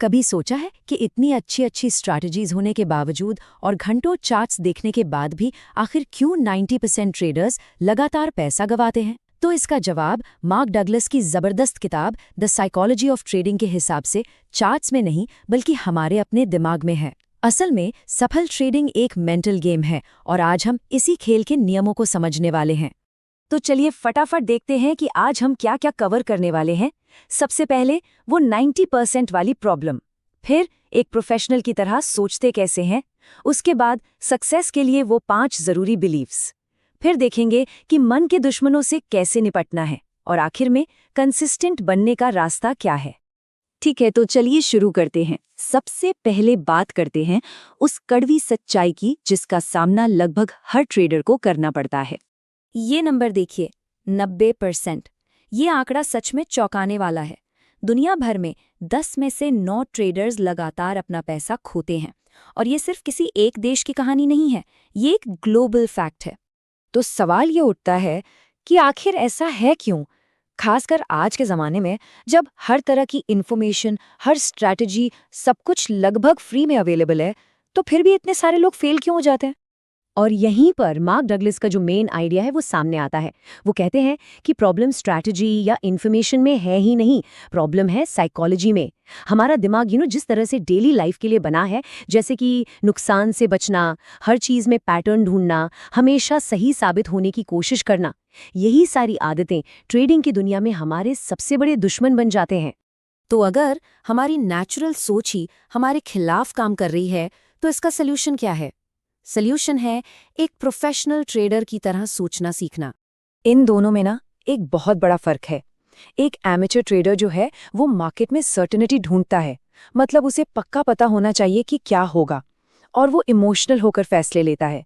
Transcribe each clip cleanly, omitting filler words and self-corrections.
कभी सोचा है कि इतनी अच्छी अच्छी स्ट्रैटेजीज होने के बावजूद और घंटों चार्ट्स देखने के बाद भी आखिर क्यों 90% ट्रेडर्स लगातार पैसा गंवाते हैं? तो इसका जवाब मार्क डगलस की जबरदस्त किताब द साइकोलॉजी ऑफ ट्रेडिंग के हिसाब से चार्ट्स में नहीं बल्कि हमारे अपने दिमाग में है। असल में सफल ट्रेडिंग एक मेंटल गेम है और आज हम इसी खेल के नियमों को समझने वाले हैं। तो चलिए फटाफट देखते हैं कि आज हम क्या क्या कवर करने वाले हैं। सबसे पहले वो 90% वाली प्रॉब्लम, फिर एक प्रोफेशनल की तरह सोचते कैसे हैं, उसके बाद सक्सेस के लिए वो 5 जरूरी बिलीव्स, फिर देखेंगे कि मन के दुश्मनों से कैसे निपटना है और आखिर में कंसिस्टेंट बनने का रास्ता क्या है। ठीक है, तो चलिए शुरू करते हैं। सबसे पहले बात करते हैं उस कड़वी सच्चाई की जिसका सामना लगभग हर ट्रेडर को करना पड़ता है। ये नंबर देखिए, 90%। ये आंकड़ा सच में चौंकाने वाला है। दुनिया भर में 10 में से 9 ट्रेडर्स लगातार अपना पैसा खोते हैं और ये सिर्फ किसी एक देश की कहानी नहीं है, ये एक ग्लोबल फैक्ट है। तो सवाल ये उठता है कि आखिर ऐसा है क्यों, खासकर आज के ज़माने में जब हर तरह की इन्फॉर्मेशन, हर स्ट्रैटेजी, सब कुछ लगभग फ्री में अवेलेबल है, तो फिर भी इतने सारे लोग फेल क्यों हो जाते हैं? और यहीं पर मार्क डगलस का जो मेन आइडिया है वो सामने आता है। वो कहते हैं कि प्रॉब्लम स्ट्रैटेजी या इन्फॉर्मेशन में है ही नहीं, प्रॉब्लम है साइकोलॉजी में। हमारा दिमाग जिस तरह से डेली लाइफ के लिए बना है, जैसे कि नुकसान से बचना, हर चीज़ में पैटर्न ढूंढना, हमेशा सही साबित होने की कोशिश करना, यही सारी आदतें ट्रेडिंग की दुनिया में हमारे सबसे बड़े दुश्मन बन जाते हैं। तो अगर हमारी नेचुरल सोच ही हमारे खिलाफ काम कर रही है तो इसका सल्यूशन क्या है? सल्यूशन है एक प्रोफेशनल ट्रेडर की तरह सोचना सीखना। इन दोनों में एक बहुत बड़ा फर्क है। एक एमेचर ट्रेडर जो है वो मार्केट में सर्टेनिटी ढूंढता है, मतलब उसे पक्का पता होना चाहिए कि क्या होगा, और वो इमोशनल होकर फैसले लेता है।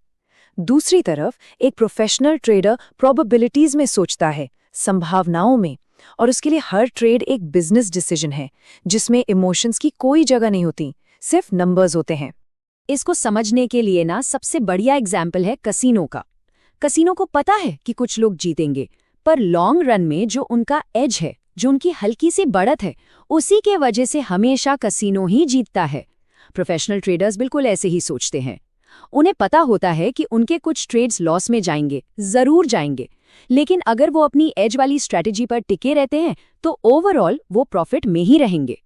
दूसरी तरफ एक प्रोफेशनल ट्रेडर प्रोबेबिलिटीज में सोचता है, संभावनाओं में, और उसके लिए हर ट्रेड एक बिजनेस डिसीजन है जिसमें इमोशंस की कोई जगह नहीं होती, सिर्फ नंबर्स होते हैं। इसको समझने के लिए सबसे बढ़िया एग्जाम्पल है कसिनो का। कसिनो को पता है कि कुछ लोग जीतेंगे, पर लॉन्ग रन में जो उनका एज है, जो उनकी हल्की सी बढ़त है, उसी के वजह से हमेशा कसिनो ही जीतता है। प्रोफेशनल ट्रेडर्स बिल्कुल ऐसे ही सोचते हैं। उन्हें पता होता है कि उनके कुछ ट्रेड्स लॉस में जाएंगे, जरूर जाएंगे, लेकिन अगर वो अपनी एज वाली स्ट्रैटेजी पर टिके रहते हैं तो ओवरऑल वो प्रॉफिट में ही रहेंगे।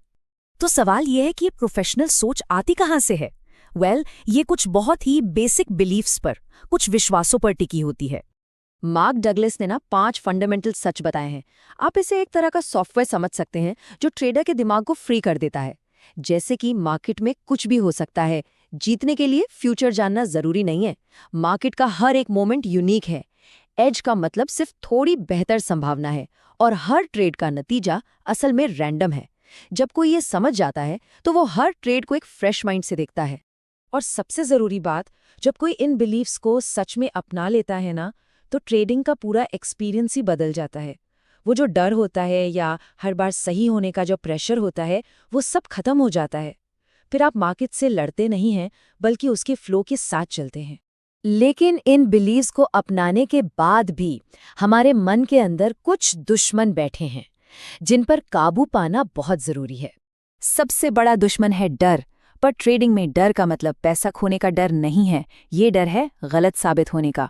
तो सवाल ये है कि ये प्रोफेशनल सोच आती कहाँ से है? ये कुछ बहुत ही बेसिक बिलीफ्स पर, कुछ विश्वासों पर टिकी होती है। मार्क डगलस ने 5 फंडामेंटल सच बताए हैं। आप इसे एक तरह का सॉफ्टवेयर समझ सकते हैं जो ट्रेडर के दिमाग को फ्री कर देता है। जैसे कि मार्केट में कुछ भी हो सकता है, जीतने के लिए फ्यूचर जानना जरूरी नहीं है। मार्केट का हर एक मोमेंट यूनिक है। एज का मतलब सिर्फ थोड़ी बेहतर संभावना है और हर ट्रेड का नतीजा असल में रैंडम है। जब कोई ये समझ जाता है तो वो हर ट्रेड को एक फ्रेश माइंड से देखता है। और सबसे जरूरी बात, जब कोई इन बिलीफ्स को सच में अपना लेता है तो ट्रेडिंग का पूरा एक्सपीरियंस ही बदल जाता है। वो जो डर होता है या हर बार सही होने का जो प्रेशर होता है, वो सब खत्म हो जाता है। फिर आप मार्केट से लड़ते नहीं हैं, बल्कि उसके फ्लो के साथ चलते हैं। लेकिन इन बिलीव्स को अपनाने के बाद भी हमारे मन के अंदर कुछ दुश्मन बैठे हैं जिन पर काबू पाना बहुत जरूरी है। सबसे बड़ा दुश्मन है डर। पर ट्रेडिंग में डर का मतलब पैसा खोने का डर नहीं है, ये डर है गलत साबित होने का।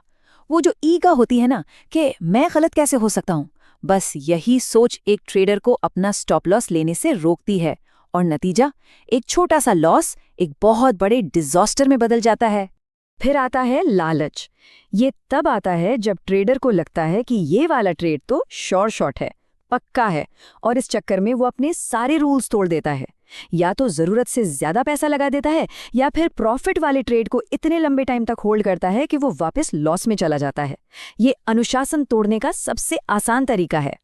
वो जो ईगो होती है कि मैं गलत कैसे हो सकता हूँ, बस यही सोच एक ट्रेडर को अपना स्टॉप लॉस लेने से रोकती है, और नतीजा एक छोटा सा लॉस एक बहुत बड़े डिजास्टर में बदल जाता है। फिर आता है लालच। ये तब आता है जब ट्रेडर को लगता है कि ये वाला ट्रेड तो श्योर शॉट है, पक्का है, और इस चक्कर में वो अपने सारे रूल्स तोड़ देता है। या तो जरूरत से ज्यादा पैसा लगा देता है, या फिर प्रॉफिट वाले ट्रेड को इतने लंबे टाइम तक होल्ड करता है कि वो वापस लॉस में चला जाता है। ये अनुशासन तोड़ने का सबसे आसान तरीका है।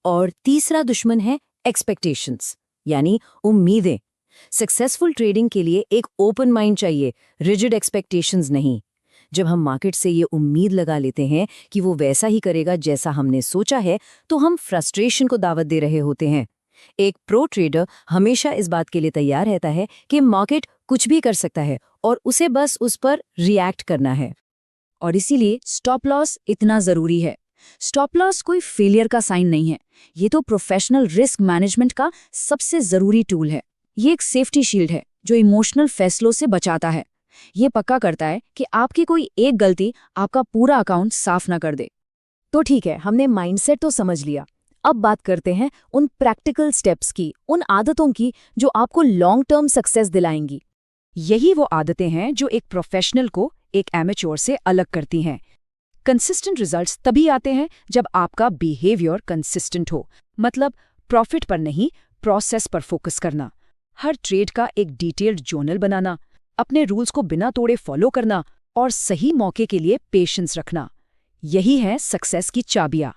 और तीसरा दुश्मन है एक्सपेक्टेशंस, यानी उम्मीदें। सक्सेसफुल ट्रेडिंग के लिए एक ओपन माइंड चाहिए, रिजिड एक्सपेक्टेशंस नहीं। जब हम मार्केट से ये उम्मीद लगा लेते हैं कि वो वैसा ही करेगा जैसा हमने सोचा है, तो हम फ्रस्ट्रेशन को दावत दे रहे होते हैं। एक प्रो ट्रेडर हमेशा इस बात के लिए तैयार रहता है कि मार्केट कुछ भी कर सकता है और उसे बस उस पर रिएक्ट करना है। और इसीलिए स्टॉप लॉस इतना जरूरी है। स्टॉप लॉस कोई फेलियर का साइन नहीं है, ये तो प्रोफेशनल रिस्क मैनेजमेंट का सबसे जरूरी टूल है। ये एक सेफ्टी शील्ड है जो इमोशनल फैसलों से बचाता है। ये पक्का करता है कि आपकी कोई एक गलती आपका पूरा अकाउंट साफ ना कर दे। तो ठीक है, हमने माइंडसेट तो समझ लिया। अब बात करते हैं उन प्रैक्टिकल स्टेप्स की, उन आदतों की जो आपको लॉन्ग टर्म सक्सेस दिलाएंगी। यही वो आदतें हैं जो एक प्रोफेशनल को एक एमेच्योर से अलग करती हैं। कंसिस्टेंट रिजल्ट्स तभी आते हैं जब आपका बिहेवियर कंसिस्टेंट हो, मतलब प्रॉफिट पर नहीं, प्रोसेस पर फोकस करना। हर ट्रेड का एक डिटेल्ड जर्नल बनाना, अपने रूल्स को बिना तोड़े फॉलो करना और सही मौके के लिए पेशेंस रखना। यही है सक्सेस की चाबियां।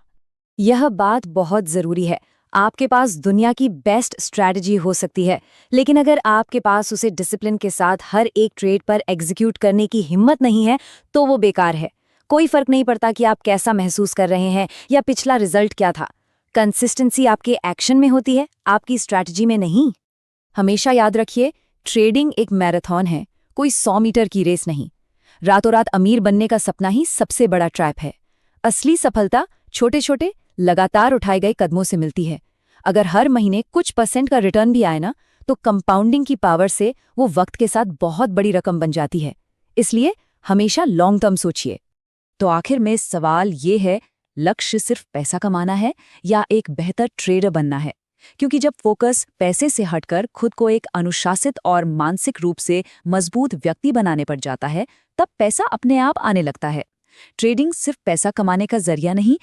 यह बात बहुत ज़रूरी है। आपके पास दुनिया की बेस्ट स्ट्रैटेजी हो सकती है, लेकिन अगर आपके पास उसे डिसिप्लिन के साथ हर एक ट्रेड पर एग्जीक्यूट करने की हिम्मत नहीं है, तो वो बेकार है। कोई फर्क नहीं पड़ता कि आप कैसा महसूस कर रहे हैं या पिछला रिजल्ट क्या था। कंसिस्टेंसी आपके एक्शन में होती है, आपकी स्ट्रैटेजी में नहीं। हमेशा याद रखिए, ट्रेडिंग एक मैराथन है, कोई 100 मीटर की रेस नहीं। रातों रात अमीर बनने का सपना ही सबसे बड़ा ट्रैप है। असली सफलता छोटे छोटे लगातार उठाए गए कदमों से मिलती है। अगर हर महीने कुछ % का रिटर्न भी आए ना, तो कंपाउंडिंग की पावर से वो वक्त के साथ बहुत बड़ी रकम बन जाती है। इसलिए हमेशा लॉन्ग टर्म सोचिए। तो आखिर में सवाल ये है, लक्ष्य सिर्फ पैसा कमाना है या एक बेहतर ट्रेडर बनना है? क्योंकि जब फोकस पैसे से हटकर खुद को एक अनुशासित और मानसिक रूप से मजबूत व्यक्ति बनाने पर जाता है, तब पैसा अपने आप आने लगता है। ट्रेडिंग सिर्फ पैसा कमाने का जरिया नहीं,